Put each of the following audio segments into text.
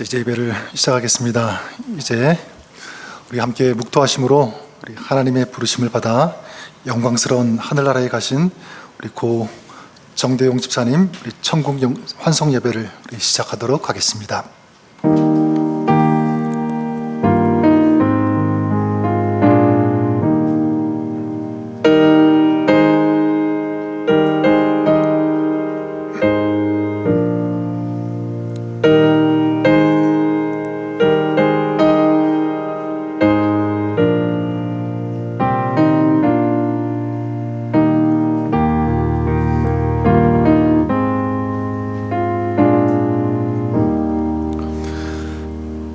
이제 예배를 시작하겠습니다. 이제 우리 함께 묵도하심으로 우리 하나님의 부르심을 받아 영광스러운 하늘나라에 가신 우리 고 정대용 집사님 우리 천국 환송 예배를 우리 시작하도록 하겠습니다.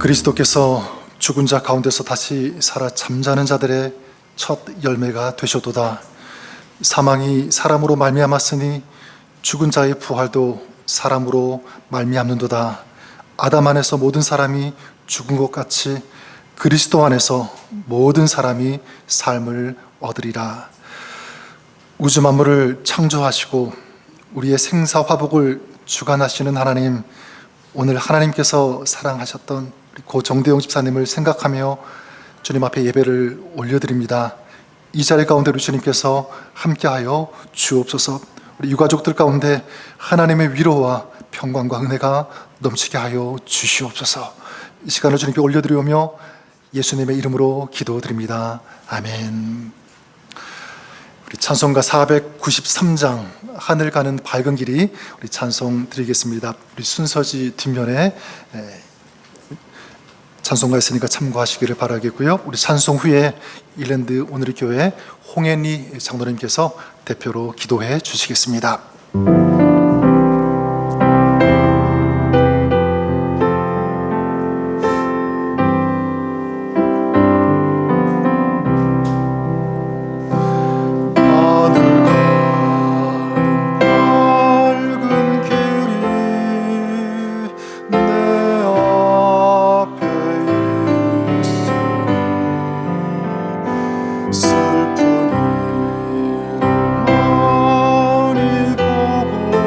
그리스도께서 죽은 자 가운데서 다시 살아 잠자는 자들의 첫 열매가 되셔도다. 사망이 사람으로 말미암았으니 죽은 자의 부활도 사람으로 말미암는도다. 아담 안에서 모든 사람이 죽은 것 같이 그리스도 안에서 모든 사람이 삶을 얻으리라. 우주 만물을 창조하시고 우리의 생사 화복을 주관하시는 하나님, 오늘 하나님께서 사랑하셨던 고 정대용 집사님을 생각하며 주님 앞에 예배를 올려드립니다. 이 자리 가운데 주님께서 함께하여 주옵소서. 우리 유가족들 가운데 하나님의 위로와 평강과 은혜가 넘치게 하여 주시옵소서. 이 시간을 주님께 올려드리오며 예수님의 이름으로 기도드립니다. 아멘. 우리 찬송가 493장 하늘 가는 밝은 길이 우리 찬송 드리겠습니다. 우리 순서지 뒷면에 찬송가 있으니까 참고하시기를 바라겠고요. 우리 찬송 후에 일랜드 오늘의 교회 홍현희 장로님께서 대표로 기도해 주시겠습니다. 슬픈 일을 많이 보고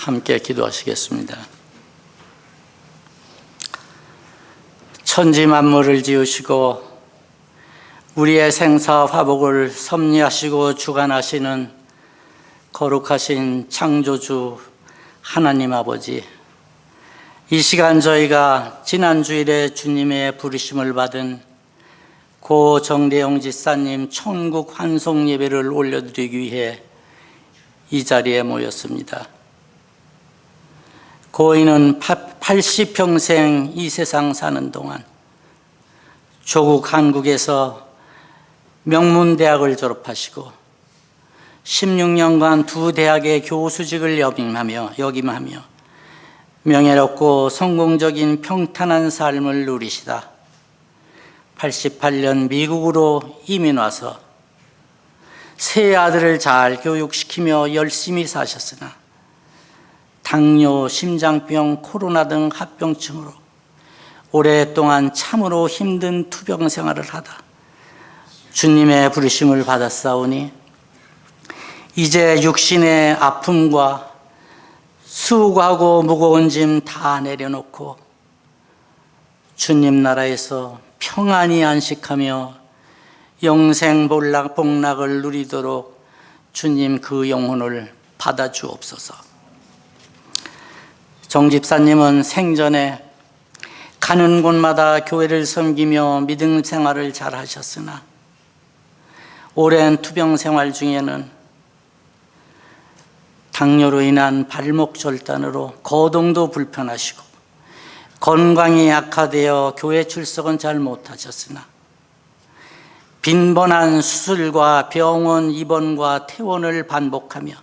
함께 기도하시겠습니다. 천지 만물을 지으시고 우리의 생사 화복을 섭리하시고 주관하시는 거룩하신 창조주 하나님 아버지, 이 시간 저희가 지난 주일에 주님의 부르심을 받은 고 정대영 지사님 천국 환송 예배를 올려드리기 위해 이 자리에 모였습니다. 고인은 80평생 이 세상 사는 동안 조국 한국에서 명문대학을 졸업하시고 16년간 두 대학의 교수직을 역임하며 명예롭고 성공적인 평탄한 삶을 누리시다 88년 미국으로 이민 와서 세 아들을 잘 교육시키며 열심히 사셨으나 당뇨, 심장병, 코로나 등 합병증으로 오랫동안 참으로 힘든 투병 생활을 하다 주님의 부르심을 받았사오니 이제 육신의 아픔과 수고하고 무거운 짐 다 내려놓고 주님 나라에서 평안히 안식하며 영생 복락을 누리도록 주님 그 영혼을 받아주옵소서. 정 집사님은 생전에 가는 곳마다 교회를 섬기며 믿음 생활을 잘 하셨으나 오랜 투병 생활 중에는 당뇨로 인한 발목 절단으로 거동도 불편하시고 건강이 약화되어 교회 출석은 잘 못하셨으나 빈번한 수술과 병원 입원과 퇴원을 반복하며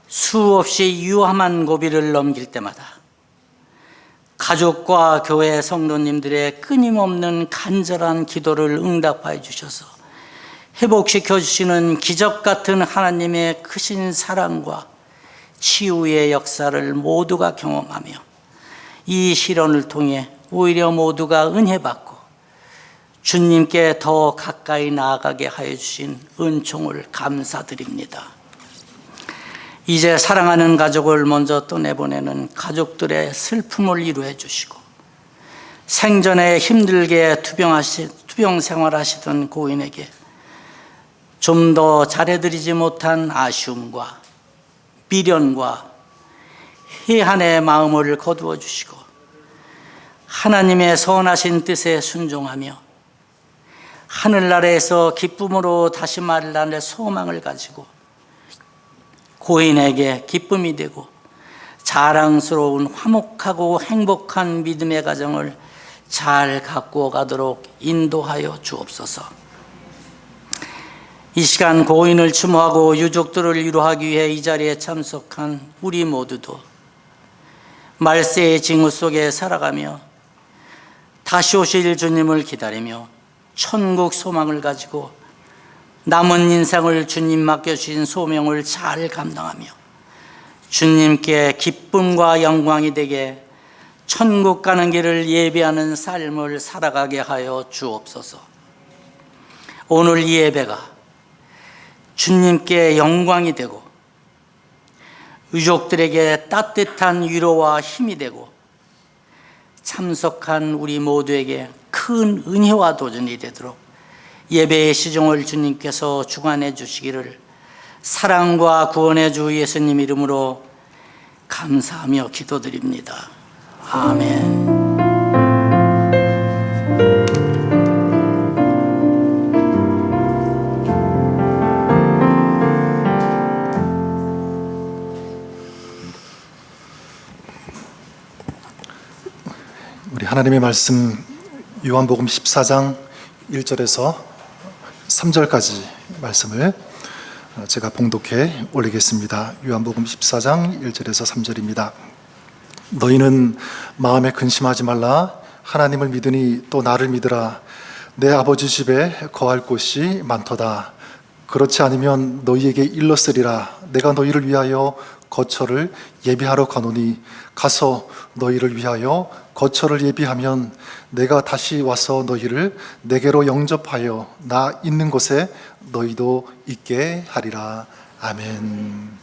수없이 유함한 고비를 넘길 때마다 가족과 교회 성도님들의 끊임없는 간절한 기도를 응답하여 주셔서 회복시켜 주시는 기적 같은 하나님의 크신 사랑과 치유의 역사를 모두가 경험하며 이 실현을 통해 오히려 모두가 은혜받고 주님께 더 가까이 나아가게 하여 주신 은총을 감사드립니다. 이제 사랑하는 가족을 먼저 떠내보내는 가족들의 슬픔을 이루어 주시고 생전에 힘들게 투병 생활하시던 고인에게 좀 더 잘해드리지 못한 아쉬움과 미련과 회한의 마음을 거두어 주시고 하나님의 선하신 뜻에 순종하며 하늘나라에서 기쁨으로 다시 만날 소망을 가지고 고인에게 기쁨이 되고 자랑스러운 화목하고 행복한 믿음의 가정을 잘 가꾸어 가도록 인도하여 주옵소서. 이 시간 고인을 추모하고 유족들을 위로하기 위해 이 자리에 참석한 우리 모두도 말세의 징후 속에 살아가며 다시 오실 주님을 기다리며 천국 소망을 가지고 남은 인생을 주님 맡겨주신 소명을 잘 감당하며 주님께 기쁨과 영광이 되게 천국 가는 길을 예배하는 삶을 살아가게 하여 주옵소서. 오늘 이 예배가 주님께 영광이 되고 유족들에게 따뜻한 위로와 힘이 되고 참석한 우리 모두에게 큰 은혜와 도전이 되도록 예배의 시종을 주님께서 주관해 주시기를 사랑과 구원의 주 예수님 이름으로 감사하며 기도드립니다. 아멘. 우리 하나님의 말씀 요한복음 14장 1절에서 3절까지 말씀을 제가 봉독해 올리겠습니다. 요한복음 14장 1절에서 3절입니다. 너희는 마음에 근심하지 말라. 하나님을 믿으니 또 나를 믿으라. 내 아버지 집에 거할 곳이 많도다. 그렇지 않으면 너희에게 일렀으리라. 내가 너희를 위하여 거처를 예비하러 가노니 가서 너희를 위하여 거처를 예비하면 내가 다시 와서 너희를 내게로 영접하여 나 있는 곳에 너희도 있게 하리라. 아멘.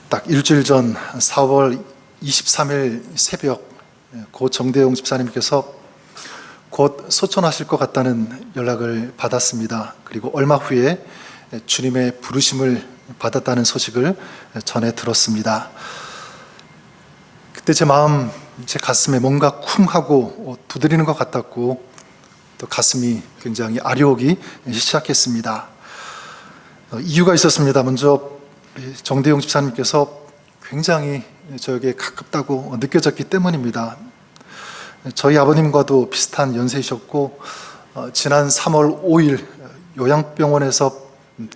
딱 일주일 전 4월 23일 새벽 고 정대용 집사님께서 곧 소천하실 것 같다는 연락을 받았습니다. 그리고 얼마 후에 주님의 부르심을 받았다는 소식을 전해 들었습니다. 그때 제 마음, 제 가슴에 뭔가 쿵 하고 두드리는 것 같았고 또 가슴이 굉장히 아려오기 시작했습니다. 이유가 있었습니다. 먼저 정대용 집사님께서 굉장히 저에게 가깝다고 느껴졌기 때문입니다. 저희 아버님과도 비슷한 연세이셨고 지난 3월 5일 요양병원에서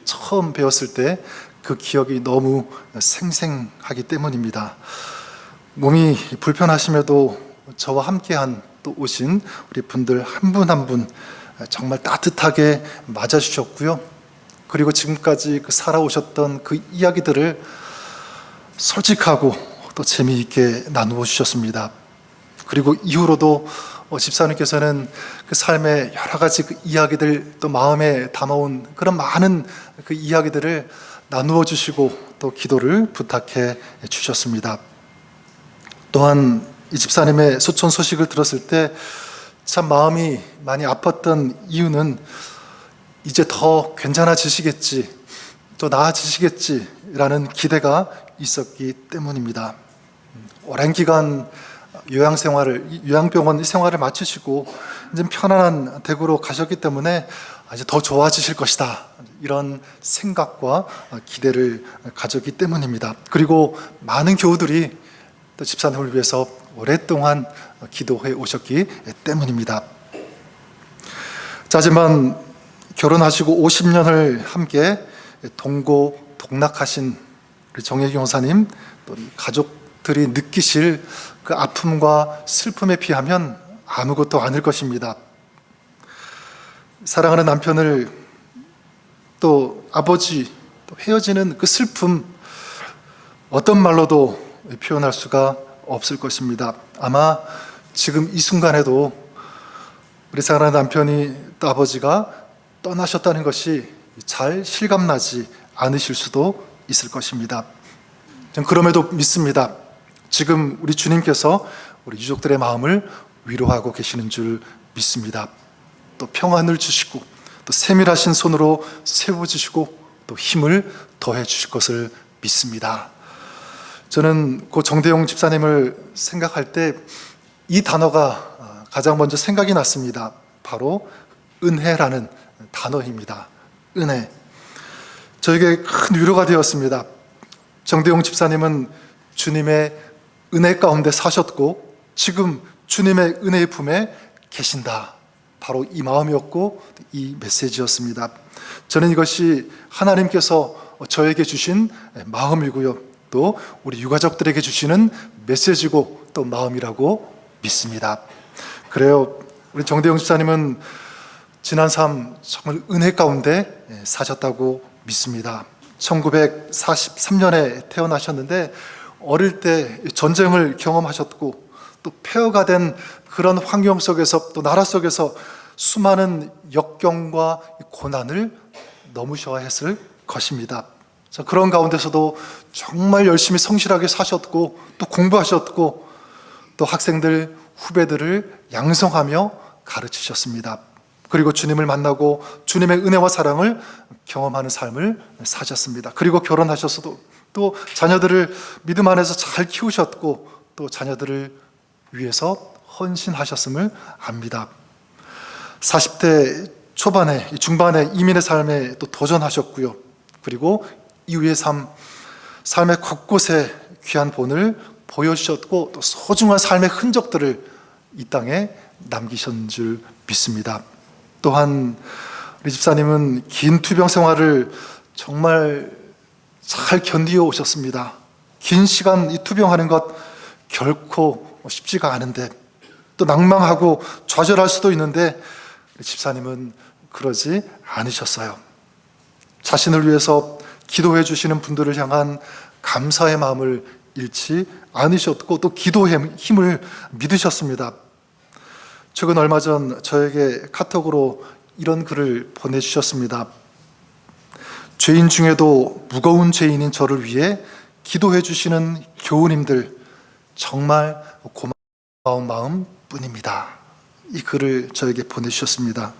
처음 배웠을 때 그 기억이 너무 생생하기 때문입니다. 몸이 불편하심에도 저와 함께한 또 오신 우리 분들 한 분 한 분 정말 따뜻하게 맞아주셨고요. 그리고 지금까지 살아오셨던 그 이야기들을 솔직하고 또 재미있게 나누어 주셨습니다. 그리고 이후로도 집사님께서는 그 삶의 여러 가지 그 이야기들 또 마음에 담아온 그런 많은 그 이야기들을 나누어 주시고 또 기도를 부탁해 주셨습니다. 또한 이 집사님의 소천 소식을 들었을 때 참 마음이 많이 아팠던 이유는 이제 더 괜찮아지시겠지, 또 나아지시겠지라는 기대가 있었기 때문입니다. 오랜 기간 요양병원 생활을 마치시고 이제 편안한 대구로 가셨기 때문에 이제 더 좋아지실 것이다, 이런 생각과 기대를 가졌기 때문입니다. 그리고 많은 교우들이 또 집사님을 위해서 오랫동안 기도해 오셨기 때문입니다. 하지만 결혼하시고 50년을 함께 동고 동락하신 우리 정혜경 형사님, 또 가족들이 느끼실 그 아픔과 슬픔에 비하면 아무것도 아닐 것입니다. 사랑하는 남편을 또 아버지, 또 헤어지는 그 슬픔, 어떤 말로도 표현할 수가 없을 것입니다. 아마 지금 이 순간에도 우리 사랑하는 남편이 또 아버지가 떠나셨다는 것이 잘 실감나지 않으실 수도 있을 것입니다. 저는 그럼에도 믿습니다. 지금 우리 주님께서 우리 유족들의 마음을 위로하고 계시는 줄 믿습니다. 또 평안을 주시고 또 세밀하신 손으로 세워주시고 또 힘을 더해 주실 것을 믿습니다. 저는 고 정대용 집사님을 생각할 때 이 단어가 가장 먼저 생각이 났습니다. 바로 은혜라는 단어입니다. 은혜. 저에게 큰 위로가 되었습니다. 정대용 집사님은 주님의 은혜 가운데 사셨고 지금 주님의 은혜의 품에 계신다. 바로 이 마음이었고 이 메시지였습니다. 저는 이것이 하나님께서 저에게 주신 마음이고요, 또 우리 유가족들에게 주시는 메시지고 또 마음이라고 믿습니다. 그래요, 우리 정대용 집사님은 지난 삶 정말 은혜 가운데 사셨다고 믿습니다. 1943년에 태어나셨는데 어릴 때 전쟁을 경험하셨고 또 폐허가 된 그런 환경 속에서 또 나라 속에서 수많은 역경과 고난을 넘으셔야 했을 것입니다. 그런 가운데서도 정말 열심히 성실하게 사셨고 또 공부하셨고 또 학생들, 후배들을 양성하며 가르치셨습니다. 그리고 주님을 만나고 주님의 은혜와 사랑을 경험하는 삶을 사셨습니다. 그리고 결혼하셨어도 또 자녀들을 믿음 안에서 잘 키우셨고 또 자녀들을 위해서 헌신하셨음을 압니다. 40대 초반에 중반에 이민의 삶에 또 도전하셨고요. 그리고 이후의 삶의 곳곳에 귀한 본을 보여주셨고 또 소중한 삶의 흔적들을 이 땅에 남기신 줄 믿습니다. 또한 우리 집사님은 긴 투병 생활을 정말 잘 견디어 오셨습니다. 긴 시간 이 투병하는 것 결코 쉽지가 않은데 또 낭망하고 좌절할 수도 있는데 우리 집사님은 그러지 않으셨어요. 자신을 위해서 기도해 주시는 분들을 향한 감사의 마음을 잃지 않으셨고 또 기도의 힘을 믿으셨습니다. 최근 얼마 전 저에게 카톡으로 이런 글을 보내주셨습니다. 죄인 중에도 무거운 죄인인 저를 위해 기도해 주시는 교우님들 정말 고마운 마음 뿐입니다. 이 글을 저에게 보내주셨습니다.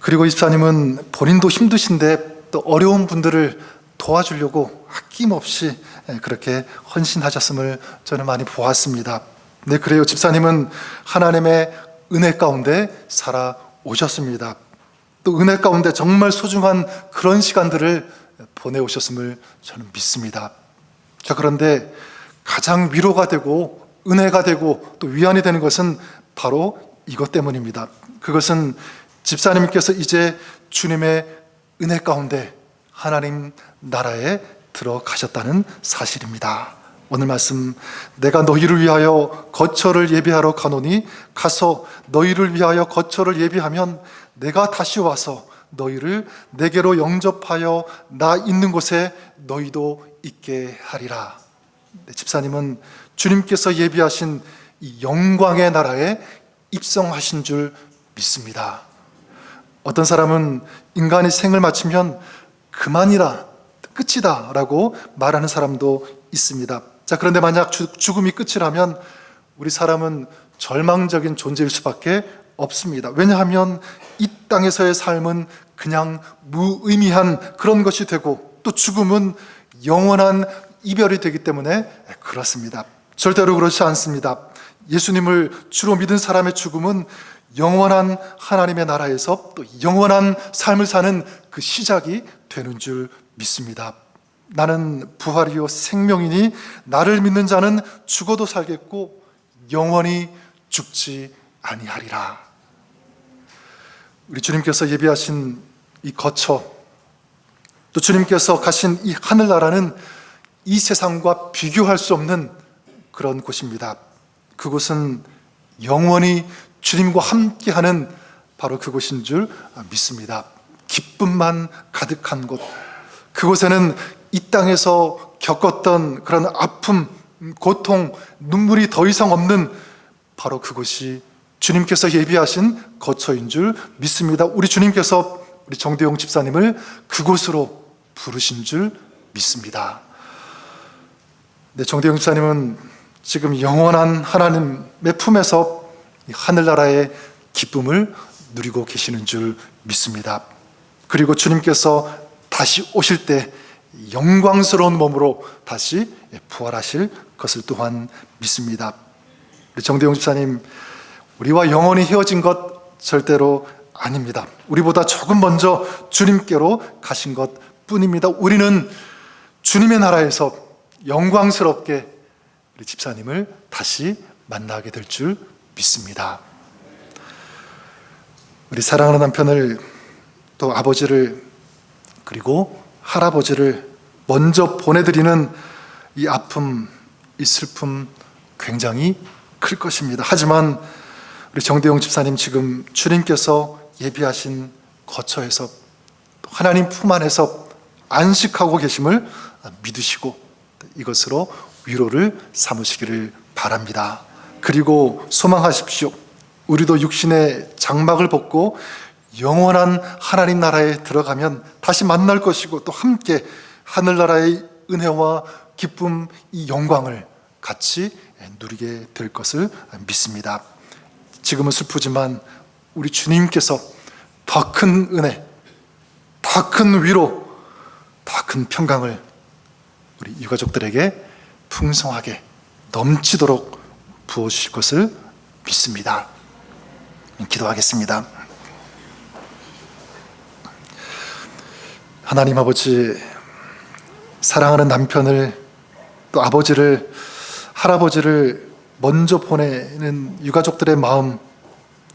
그리고 집사님은 본인도 힘드신데 또 어려운 분들을 도와주려고 아낌없이 그렇게 헌신하셨음을 저는 많이 보았습니다. 네, 그래요. 집사님은 하나님의 은혜 가운데 살아오셨습니다. 또 은혜 가운데 정말 소중한 그런 시간들을 보내오셨음을 저는 믿습니다. 자, 그런데 가장 위로가 되고 은혜가 되고 또 위안이 되는 것은 바로 이것 때문입니다. 그것은 집사님께서 이제 주님의 은혜 가운데 하나님 나라에 들어가셨다는 사실입니다. 오늘 말씀, 내가 너희를 위하여 거처를 예비하러 가노니 가서 너희를 위하여 거처를 예비하면 내가 다시 와서 너희를 내게로 영접하여 나 있는 곳에 너희도 있게 하리라. 집사님은 주님께서 예비하신 이 영광의 나라에 입성하신 줄 믿습니다. 어떤 사람은 인간이 생을 마치면 그만이라, 끝이다 라고 말하는 사람도 있습니다. 자, 그런데 만약 죽음이 끝이라면 우리 사람은 절망적인 존재일 수밖에 없습니다. 왜냐하면 이 땅에서의 삶은 그냥 무의미한 그런 것이 되고 또 죽음은 영원한 이별이 되기 때문에 그렇습니다. 절대로 그렇지 않습니다. 예수님을 주로 믿은 사람의 죽음은 영원한 하나님의 나라에서 또 영원한 삶을 사는 그 시작이 되는 줄 믿습니다. 나는 부활이요 생명이니 나를 믿는 자는 죽어도 살겠고 영원히 죽지 아니하리라. 우리 주님께서 예비하신 이 거처, 또 주님께서 가신 이 하늘나라는 이 세상과 비교할 수 없는 그런 곳입니다. 그곳은 영원히 주님과 함께하는 바로 그곳인 줄 믿습니다. 기쁨만 가득한 곳, 그곳에는 이 땅에서 겪었던 그런 아픔, 고통, 눈물이 더 이상 없는 바로 그곳이 주님께서 예비하신 거처인 줄 믿습니다. 우리 주님께서 우리 정대용 집사님을 그곳으로 부르신 줄 믿습니다. 네, 정대용 집사님은 지금 영원한 하나님의 품에서 하늘나라의 기쁨을 누리고 계시는 줄 믿습니다. 그리고 주님께서 다시 오실 때 영광스러운 몸으로 다시 부활하실 것을 또한 믿습니다. 우리 정대용 집사님, 우리와 영원히 헤어진 것 절대로 아닙니다. 우리보다 조금 먼저 주님께로 가신 것 뿐입니다. 우리는 주님의 나라에서 영광스럽게 우리 집사님을 다시 만나게 될 줄 믿습니다. 우리 사랑하는 남편을, 또 아버지를, 그리고 할아버지를 먼저 보내드리는 이 아픔, 이 슬픔 굉장히 클 것입니다. 하지만 우리 정대용 집사님, 지금 주님께서 예비하신 거처에서 하나님 품 안에서 안식하고 계심을 믿으시고 이것으로 위로를 삼으시기를 바랍니다. 그리고 소망하십시오. 우리도 육신의 장막을 벗고 영원한 하나님 나라에 들어가면 다시 만날 것이고 또 함께 하늘나라의 은혜와 기쁨, 이 영광을 같이 누리게 될 것을 믿습니다. 지금은 슬프지만 우리 주님께서 더 큰 은혜, 더 큰 위로, 더 큰 평강을 우리 유가족들에게 풍성하게 넘치도록 부어주실 것을 믿습니다. 기도하겠습니다. 하나님 아버지, 사랑하는 남편을, 또 아버지를, 할아버지를 먼저 보내는 유가족들의 마음,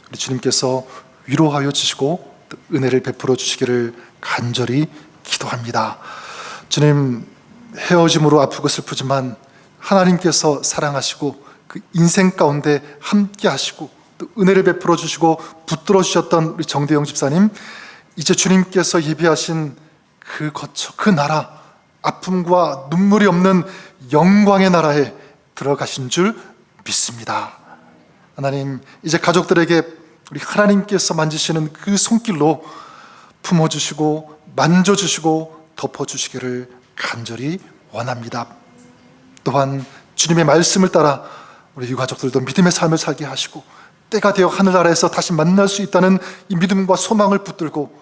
우리 주님께서 위로하여 주시고 또 은혜를 베풀어 주시기를 간절히 기도합니다. 주님, 헤어짐으로 아프고 슬프지만 하나님께서 사랑하시고 그 인생 가운데 함께 하시고 또 은혜를 베풀어 주시고 붙들어 주셨던 우리 정대영 집사님, 이제 주님께서 예비하신 그 거처, 그 나라, 아픔과 눈물이 없는 영광의 나라에 들어가신 줄 믿습니다. 하나님, 이제 가족들에게 우리 하나님께서 만지시는 그 손길로 품어주시고 만져주시고 덮어주시기를 간절히 원합니다. 또한 주님의 말씀을 따라 우리 유가족들도 믿음의 삶을 살게 하시고 때가 되어 하늘나라에서 다시 만날 수 있다는 이 믿음과 소망을 붙들고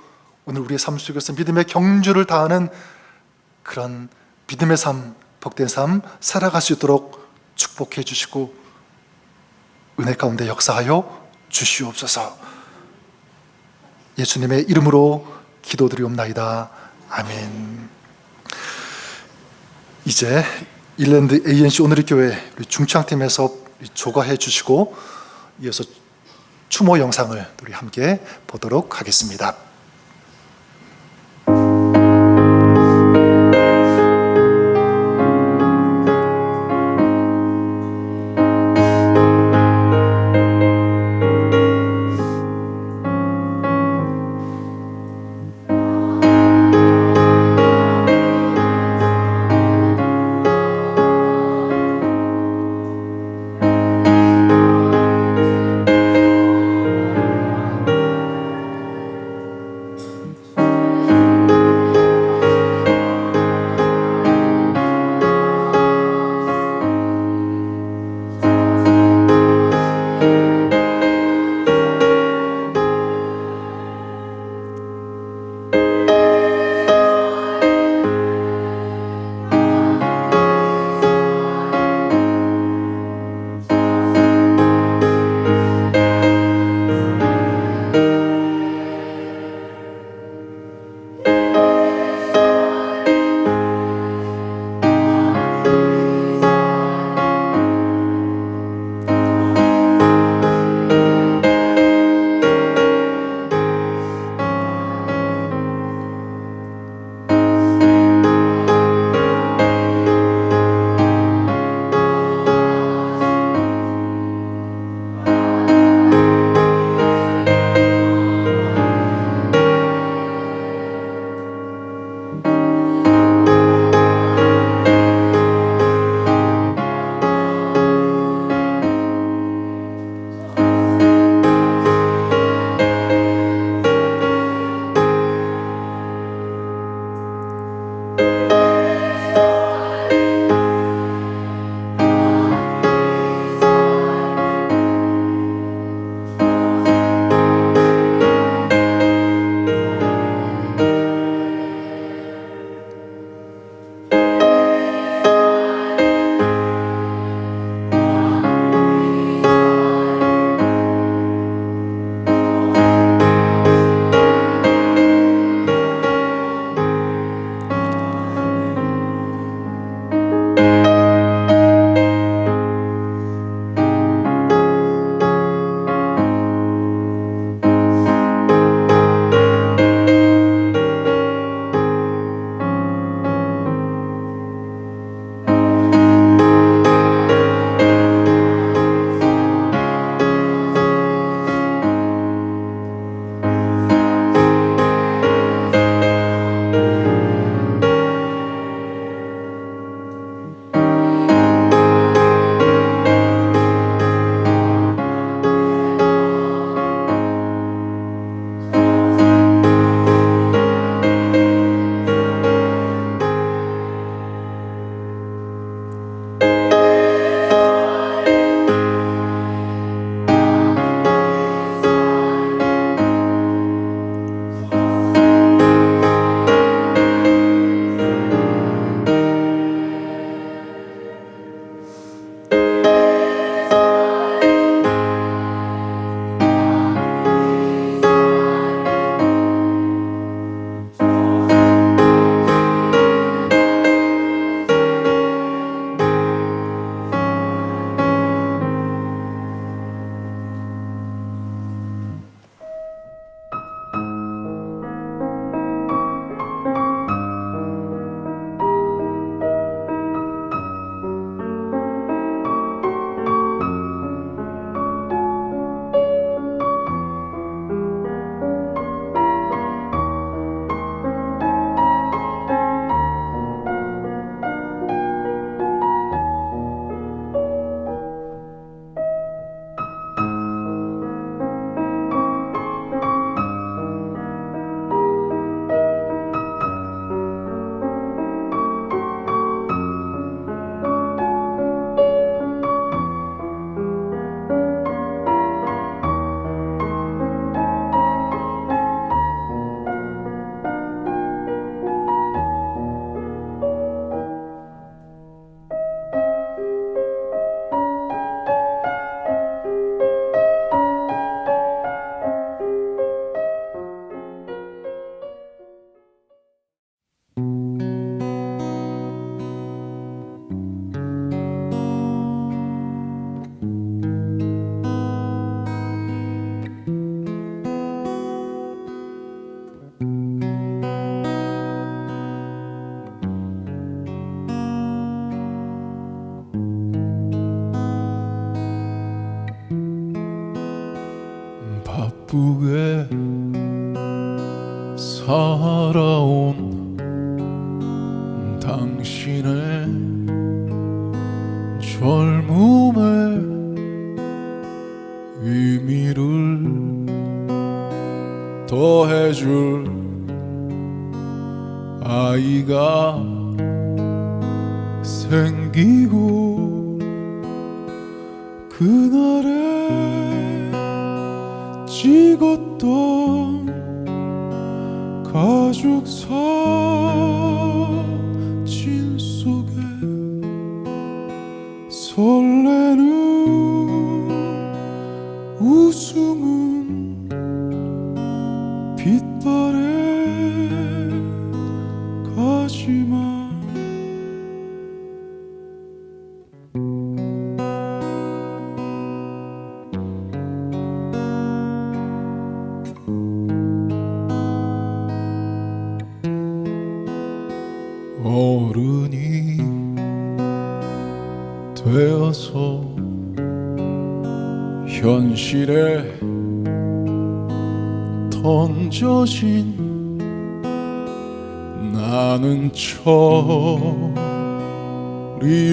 오늘 우리의 삶 속에서 믿음의 경주를 다하는 그런 믿음의 삶, 복된 삶 살아갈 수 있도록 축복해 주시고 은혜 가운데 역사하여 주시옵소서. 예수님의 이름으로 기도드리옵나이다. 아멘. 이제 일랜드 ANC 오늘의 교회 우리 중창팀에서 조가해 주시고 이어서 추모 영상을 우리 함께 보도록 하겠습니다. 바쁘게 살아온 당신의 젊음의 의미를 더해줄 아이가 생기고 그날에 찍었던 가족 사진 속에 설레는 웃음은 빛바래 가지만 어른이 되어서 현실에 던져진 나는 철이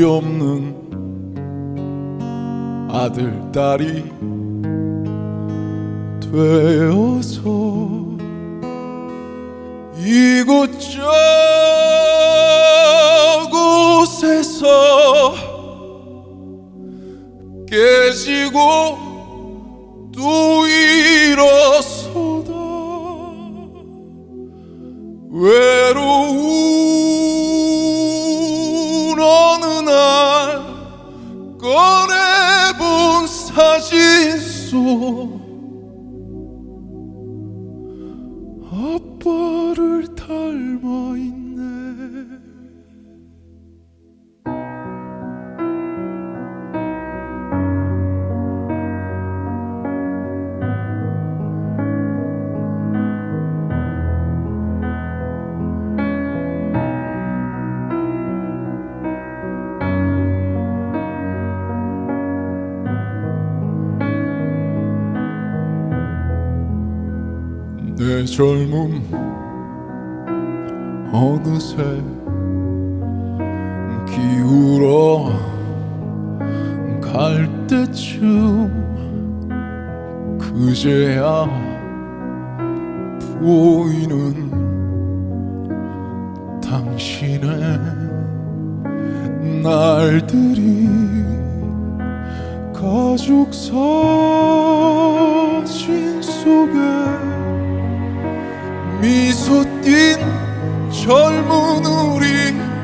없는 아들, 딸이 되어서 이곳저곳에서 깨지고 또 일어서다 외로운 어느 날 꺼내본 사진 속 아빠를 닮아 있네. 내 젊음 어느새 기울어 갈 때쯤 그제야 보이는 당신의 날들이 가족 사진 속에 미소 띤 젊은 우리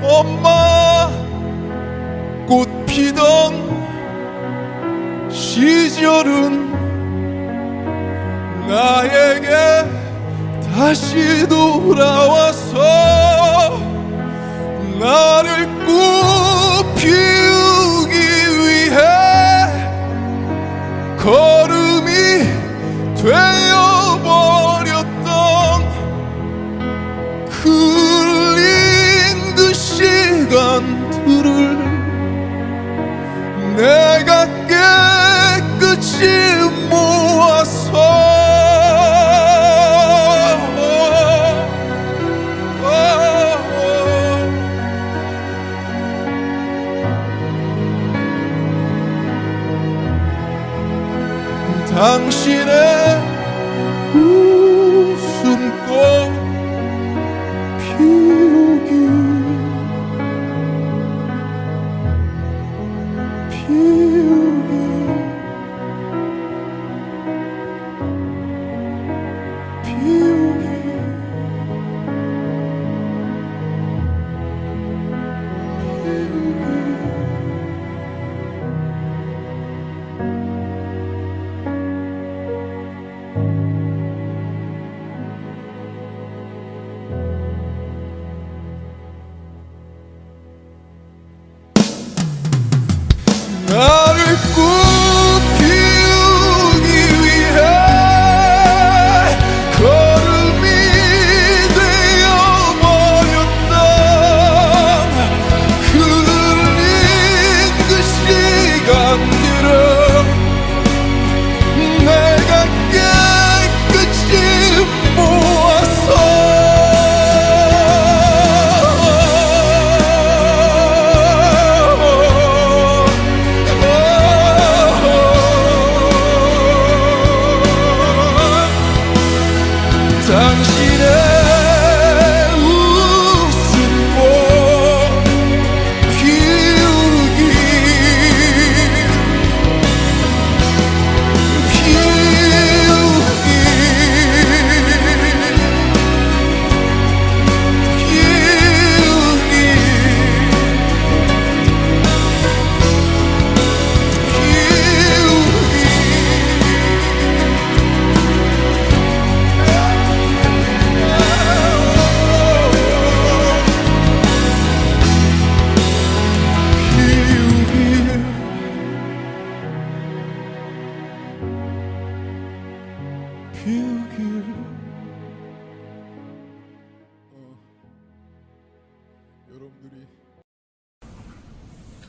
엄마 꽃 피던 시절은 나에게 다시 돌아와서 나를 꽃 피우기 위해 걸음이 되어버렸던 흘린 그 시간들을 내가 깨끗이 모아서 당신의 웃음꽃 피우기 여러분들이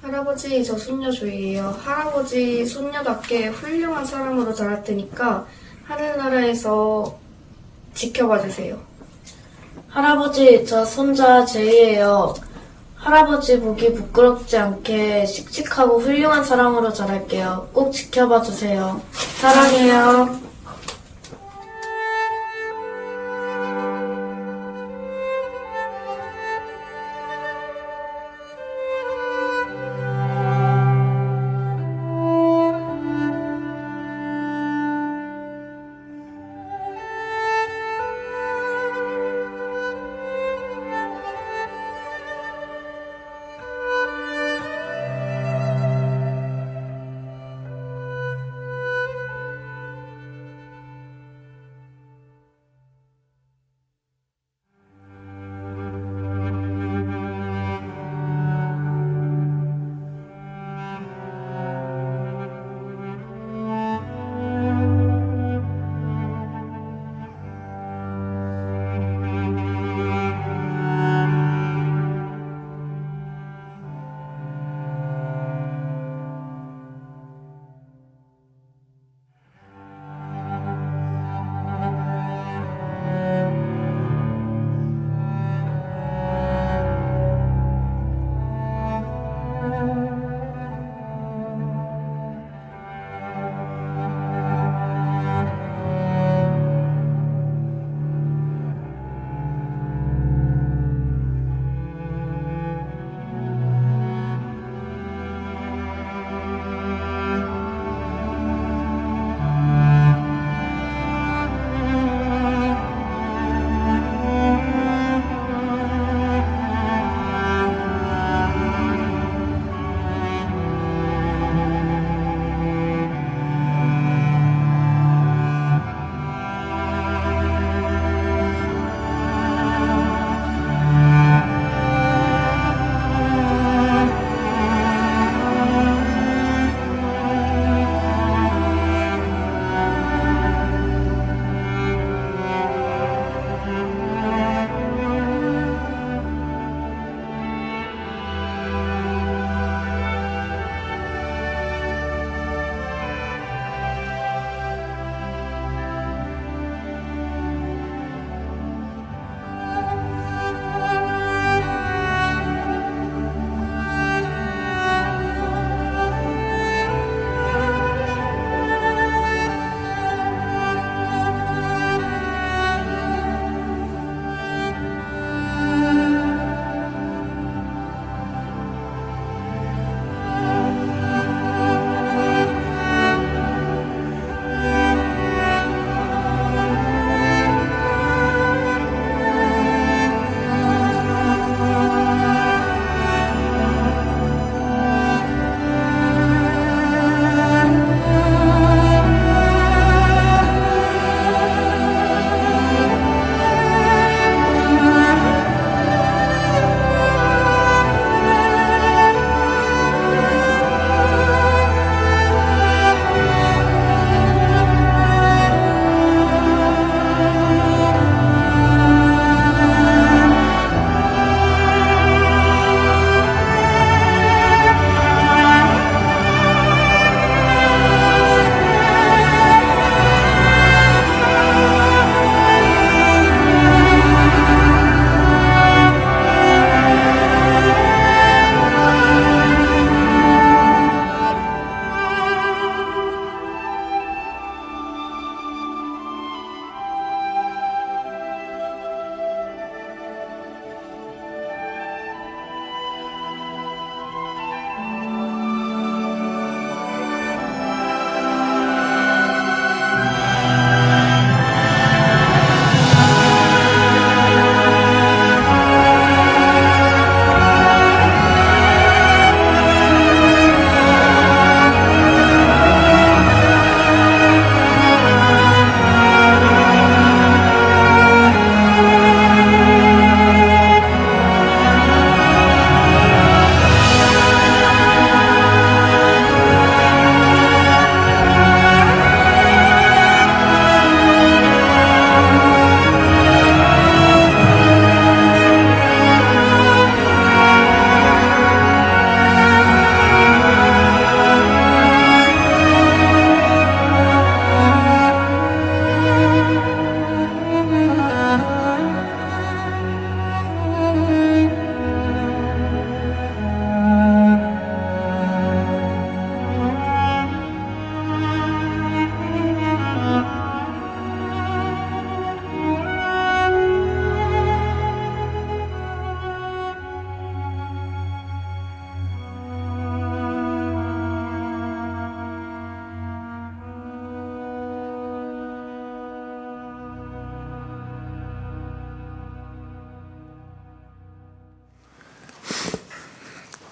할아버지, 저 손녀조이에요. 할아버지, 손녀답게 훌륭한 사람으로 자랄 테니까 하늘나라에서 지켜봐 주세요. 할아버지, 저 손자 제이예요. 할아버지 보기 부끄럽지 않게 씩씩하고 훌륭한 사람으로 자랄게요. 꼭 지켜봐 주세요. 사랑해요.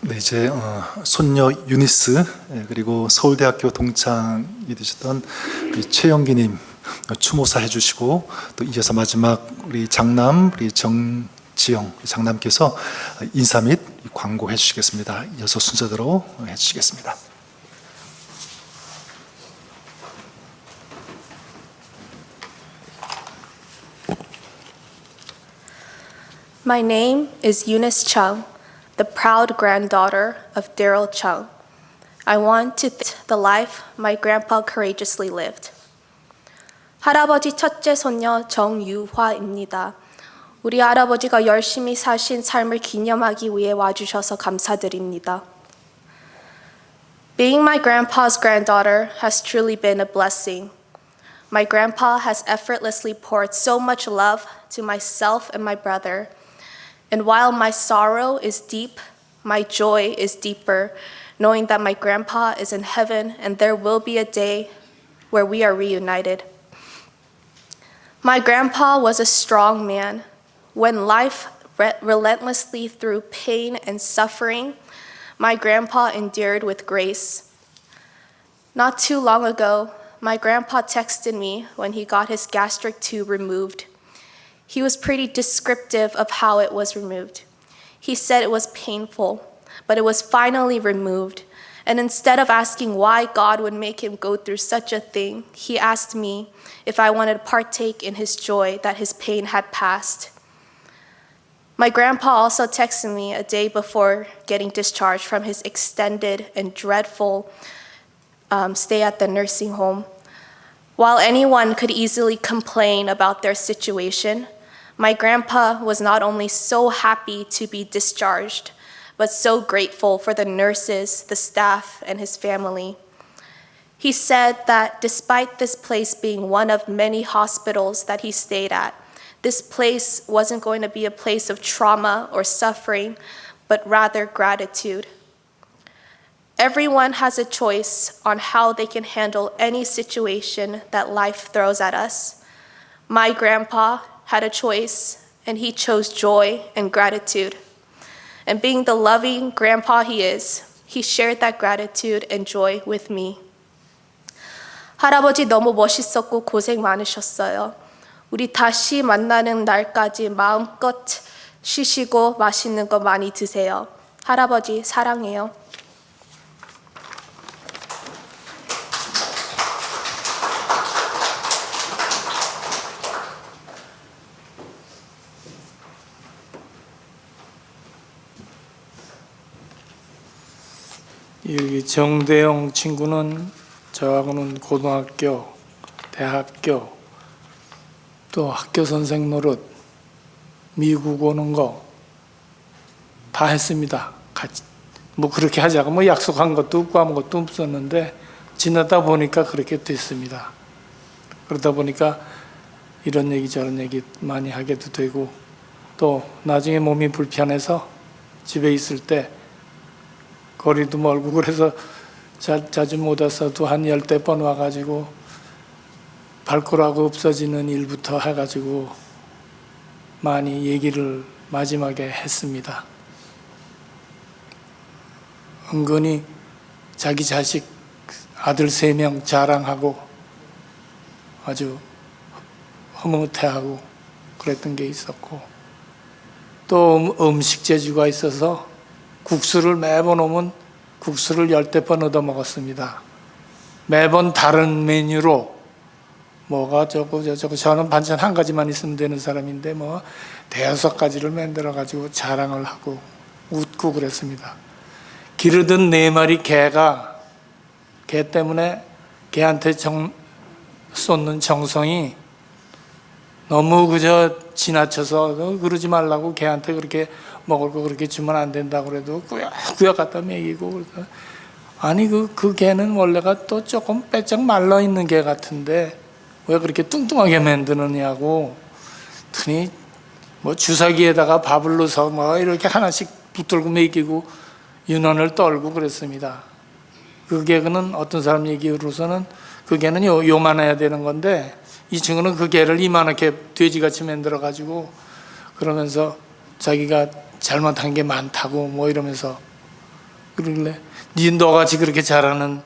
네, 이제 손녀 유니스 그리고 서울대학교 동창이 되셨던 우리 최영기님 추모사 해주시고 또 이어서 마지막 우리 장남 우리 정지영 장남께서 인사 및 광고 해주시겠습니다. 이어서 순서대로 해주시겠습니다. My name is Eunice Chung, the proud granddaughter of Daryl Chung. I want to thank the life my grandpa courageously lived. 할아버지 첫째 손녀 정유화입니다. 우리 할아버지가 열심히 사신 삶을 기념하기 위해 와주셔서 감사드립니다. Being my grandpa's granddaughter has truly been a blessing. My grandpa has effortlessly poured so much love to myself and my brother. And while my sorrow is deep, my joy is deeper, knowing that my grandpa is in heaven and there will be a day where we are reunited. My grandpa was a strong man. When life relentlessly threw pain and suffering, my grandpa endured with grace. Not too long ago, my grandpa texted me when he got his gastric tube removed. He was pretty descriptive of how it was removed. He said it was painful, but it was finally removed. And instead of asking why God would make him go through such a thing, he asked me if I wanted to partake in his joy that his pain had passed. My grandpa also texted me a day before getting discharged from his extended and dreadful stay at the nursing home. While anyone could easily complain about their situation, my grandpa was not only so happy to be discharged, but so grateful for the nurses, the staff, and his family. He said that despite this place being one of many hospitals that he stayed at, this place wasn't going to be a place of trauma or suffering, but rather gratitude. Everyone has a choice on how they can handle any situation that life throws at us. My grandpa had a choice, and he chose joy and gratitude. And being the loving grandpa he is, he shared that gratitude and joy with me. 할아버지 너무 멋있었고 고생 많으셨어요. 우리 다시 만나는 날까지 마음껏 쉬시고 맛있는 거 많이 드세요. 할아버지 사랑해요. 여기 정대영 친구는 저하고는 고등학교, 대학교, 또 학교 선생 노릇, 미국 오는 거 다 했습니다. 같이 뭐 그렇게 하자고 뭐 약속한 것도 없고 아무것도 없었는데 지나다 보니까 그렇게 됐습니다. 그러다 보니까 이런 얘기 저런 얘기 많이 하게도 되고 또 나중에 몸이 불편해서 집에 있을 때 거리도 멀고 그래서 자주 못 왔어도 한 10대 번 와가지고 발굴하고 없어지는 일부터 해가지고 많이 얘기를 마지막에 했습니다. 은근히 자기 자식 아들 3명 자랑하고 아주 흐뭇해하고 그랬던 게 있었고 또 음식 재주가 있어서 국수를 매번 오면 국수를 10대 번 얻어 먹었습니다. 매번 다른 메뉴로 뭐가 저거 저는 반찬 한 가지만 있으면 되는 사람인데 뭐 대여섯 가지를 만들어 가지고 자랑을 하고 웃고 그랬습니다. 기르던 4마리 개 때문에 개한테 쏟는 정성이 너무 그저 지나쳐서 그러지 말라고 개한테 그렇게 먹을 거 그렇게 주면 안 된다고 그래도 꾸역꾸역 갖다 먹이고 아니 그 개는 원래가 또 조금 빼쩍 말라 있는 개 같은데 왜 그렇게 뚱뚱하게 만드느냐고 더니 뭐 주사기에다가 밥을 넣어서 뭐 이렇게 하나씩 붙들고 먹이고 윤원을 떨고 그랬습니다. 그 개는 어떤 사람 얘기로서는 그 개는 요만해야 되는 건데 이 친구는 그 개를 이만하게 돼지같이 만들어 가지고 그러면서 자기가 잘못한 게 많다고 뭐 이러면서 그러길래 너같이 그렇게 잘하는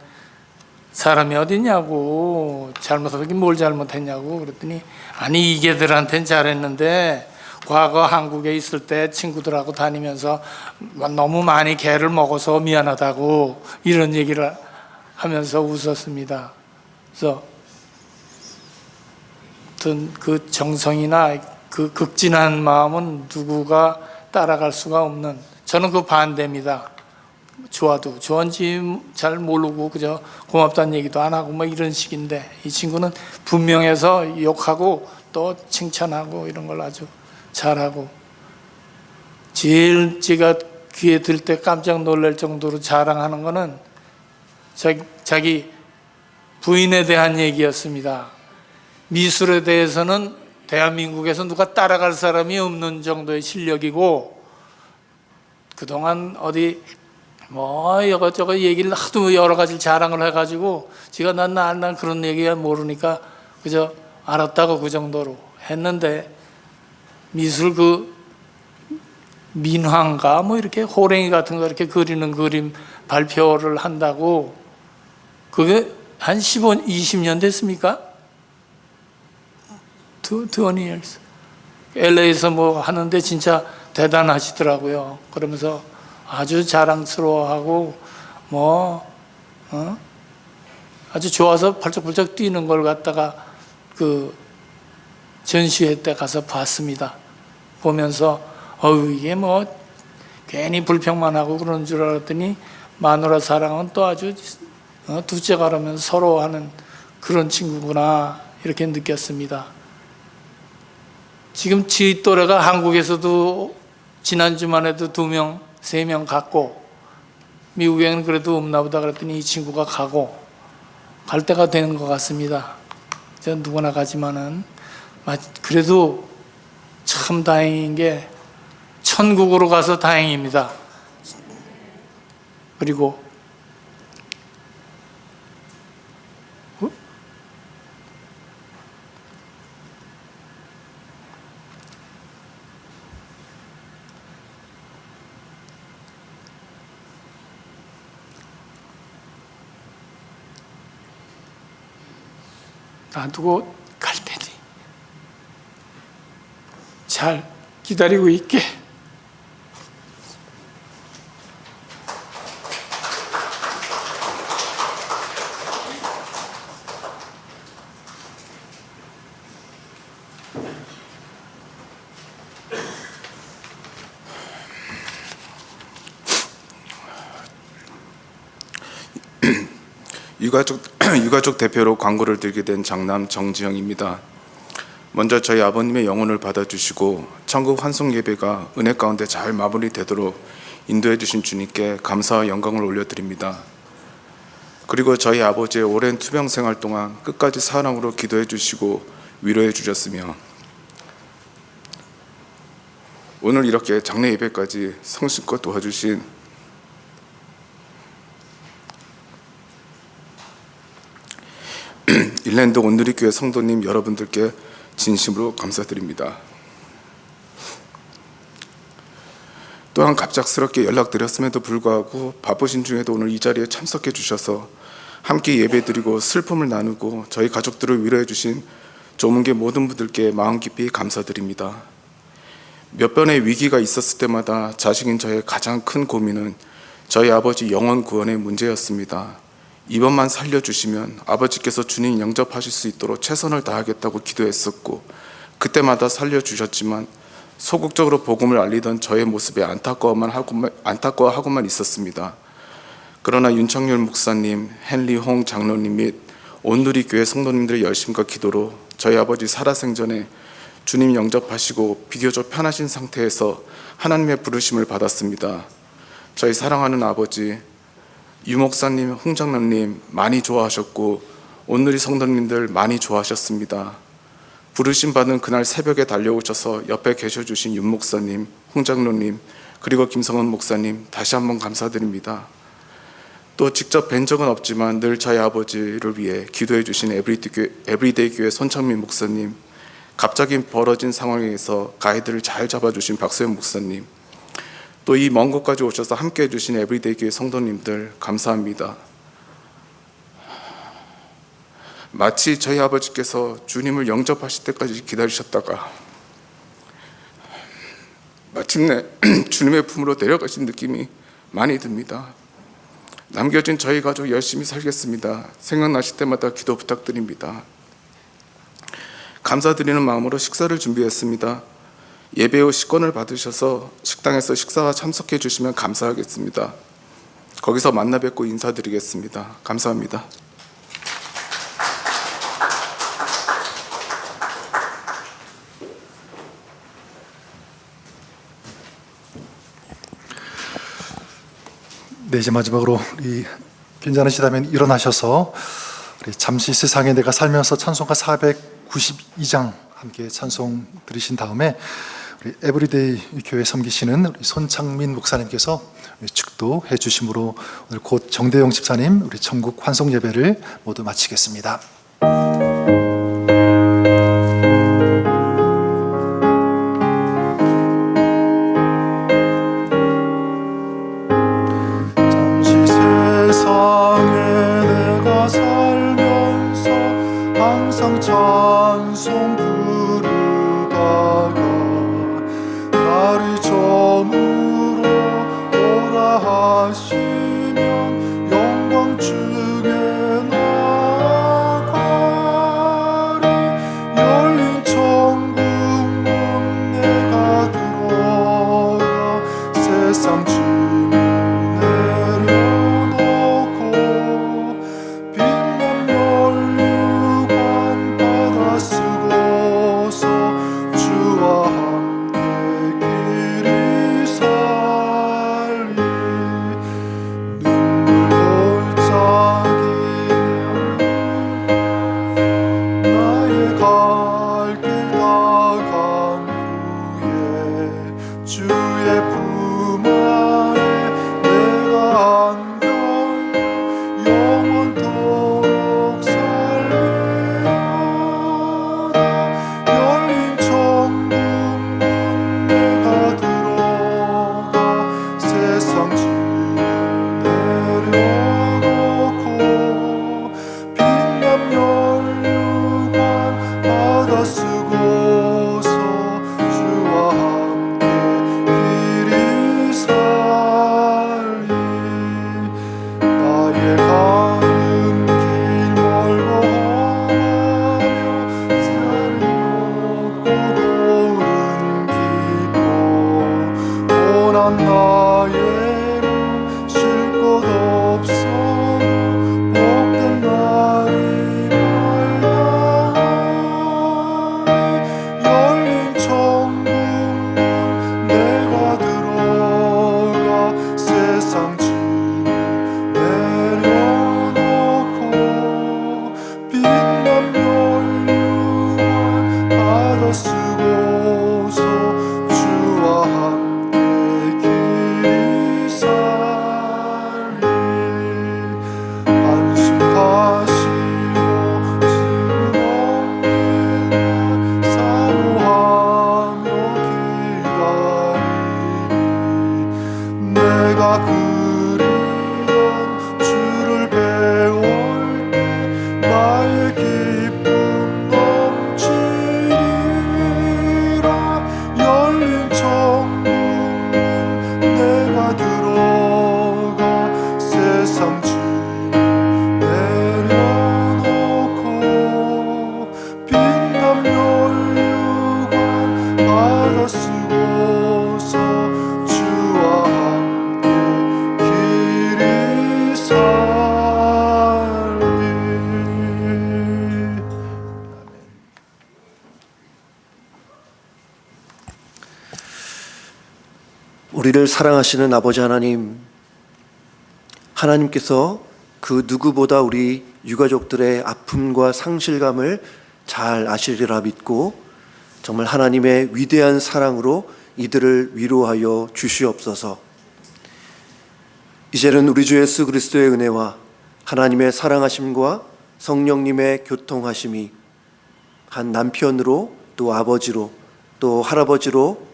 사람이 어딨냐고, 잘못하긴 뭘 잘못했냐고 그랬더니, 아니 이게들한텐 잘했는데 과거 한국에 있을 때 친구들하고 다니면서 너무 많이 개를 먹어서 미안하다고 이런 얘기를 하면서 웃었습니다. 그래서 어떤 그 정성이나 그 극진한 마음은 누구가 따라갈 수가 없는, 저는 그 반대입니다. 좋아도 좋은지 잘 모르고 그저 고맙다는 얘기도 안 하고 뭐 이런 식인데, 이 친구는 분명해서 욕하고 또 칭찬하고 이런 걸 아주 잘하고, 제일 제가 귀에 들 때 깜짝 놀랄 정도로 자랑하는 거는 자기 부인에 대한 얘기였습니다. 미술에 대해서는 대한민국에서 누가 따라갈 사람이 없는 정도의 실력이고, 그동안 어디 뭐 이것저것 얘기를 하도 여러 가지 자랑을 해가지고 제가 난 그런 얘기가 모르니까 그저 알았다고 그 정도로 했는데, 미술 그 민화인가 뭐 이렇게 호랭이 같은 거 이렇게 그리는 그림 발표를 한다고, 그게 한 20년 됐습니까? 20 years. LA에서 뭐 하는데 진짜 대단하시더라고요. 그러면서 아주 자랑스러워하고 아주 좋아서 발쩍발쩍 뛰는 걸 갖다가 그 전시회 때 가서 봤습니다. 보면서 이게 뭐 괜히 불평만 하고 그런 줄 알았더니 마누라 사랑은 또 아주 둘째가라면 서로 하는 그런 친구구나 이렇게 느꼈습니다. 지금 지 또래가 한국에서도 지난주만 해도 2명, 3명 갔고, 미국에는 그래도 없나 보다 그랬더니 이 친구가 갈 때가 되는 것 같습니다. 저 누구나 가지만은 그래도 참 다행인 게 천국으로 가서 다행입니다. 그리고 놔두고 갈 테니 잘 기다리고 있게. 유가족 대표로 광고를 들게 된 장남 정지영입니다. 먼저 저희 아버님의 영혼을 받아주시고 천국 환송 예배가 은혜 가운데 잘 마무리되도록 인도해 주신 주님께 감사와 영광을 올려드립니다. 그리고 저희 아버지의 오랜 투병 생활 동안 끝까지 사랑으로 기도해 주시고 위로해 주셨으며, 오늘 이렇게 장례 예배까지 성실껏 도와주신 일랜드 온누리교회 성도님 여러분들께 진심으로 감사드립니다. 또한 갑작스럽게 연락드렸음에도 불구하고 바쁘신 중에도 오늘 이 자리에 참석해 주셔서 함께 예배드리고 슬픔을 나누고 저희 가족들을 위로해 주신 조문계 모든 분들께 마음 깊이 감사드립니다. 몇 번의 위기가 있었을 때마다 자식인 저의 가장 큰 고민은 저희 아버지 영혼 구원의 문제였습니다. 이번만 살려주시면 아버지께서 주님 영접하실 수 있도록 최선을 다하겠다고 기도했었고, 그때마다 살려주셨지만 소극적으로 복음을 알리던 저의 모습에 안타까워하고만 있었습니다. 그러나 윤창률 목사님, 헨리 홍 장로님 및 온누리교회 성도님들의 열심과 기도로 저희 아버지 살아생전에 주님 영접하시고 비교적 편하신 상태에서 하나님의 부르심을 받았습니다. 저희 사랑하는 아버지 유 목사님, 홍 장로님 많이 좋아하셨고 온누리 성도님들 많이 좋아하셨습니다. 부르심 받은 그날 새벽에 달려오셔서 옆에 계셔주신 윤 목사님, 홍 장로님, 그리고 김성원 목사님 다시 한번 감사드립니다. 또 직접 뵌 적은 없지만 늘 저희 아버지를 위해 기도해 주신 에브리데이 교회 손창민 목사님, 갑자기 벌어진 상황에서 가이드를 잘 잡아주신 박소연 목사님, 또 이 먼 곳까지 오셔서 함께해 주신 에브리데이 교회 성도님들 감사합니다. 마치 저희 아버지께서 주님을 영접하실 때까지 기다리셨다가 마침내 주님의 품으로 내려가신 느낌이 많이 듭니다. 남겨진 저희 가족 열심히 살겠습니다. 생각나실 때마다 기도 부탁드립니다. 감사드리는 마음으로 식사를 준비했습니다. 예배 후 식권을 받으셔서 식당에서 식사와 참석해 주시면 감사하겠습니다. 거기서 만나 뵙고 인사드리겠습니다. 감사합니다. 네, 이제 마지막으로 우리 괜찮으시다면 일어나셔서 우리 잠시 세상에 내가 살면서 찬송가 492장 함께 찬송 들으신 다음에 우리 에브리데이 교회 섬기시는 우리 손창민 목사님께서 축도해 주심으로 오늘 곧 정대영 집사님 우리 전국 환송 예배를 모두 마치겠습니다. 잠시 세상에 내가 살면서 항상 찬송 부르다가 날이 저물어 오라 하시면 영광 중에 나가리. 열린 천국 문 내가 들어가 세상 짐을 내려놓고 빛난 면류관 받아 쓰고서 주와 함께 길이 살리. 눈물 골짜기면 나의 갈 길 다간 후에 주의 품 안에 내가 안겨 영원토록 살리라. 열린 천국 문 내가 들어가 세상 짐을 내려놓고 빛난 면류관 받아 쓰고서 주와 함께 길이 살리. 나의 가는 길 멀고 험하며 산이 높고 고른 기뻐 고난 나의 몸 쉴 곳 없어도 복된 날이 밝아오니. 열린 천국 문 내가 들어가 세상 짐을 내려놓고 빛난 면류관 받아 쓰고서 주와 함께 길이 살리. 안식하시오 지금 없는 날 사모하며 기다리리. 내가 그리던 주를 배울 때 나의 기쁨 넘치리라. 열린 천국 문 내가 들어가 세상 짐을 내려놓고 빛난 면류관 받아 쓰고서 주와 함께 길이 살리. 우리를 사랑하시는 아버지 하나님, 하나님께서 그 누구보다 우리 유가족들의 아픔과 상실감을 잘 아시리라 믿고 정말 하나님의 위대한 사랑으로 이들을 위로하여 주시옵소서. 이제는 우리 주 예수 그리스도의 은혜와 하나님의 사랑하심과 성령님의 교통하심이 한 남편으로 또 아버지로 또 할아버지로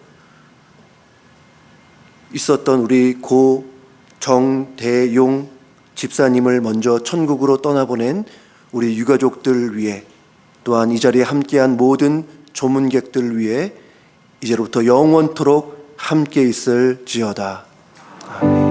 있었던 우리 고 정대용 집사님을 먼저 천국으로 떠나보낸 우리 유가족들 위해, 또한 이 자리에 함께한 모든 조문객들 위해 이제로부터 영원토록 함께 있을지어다. 아멘.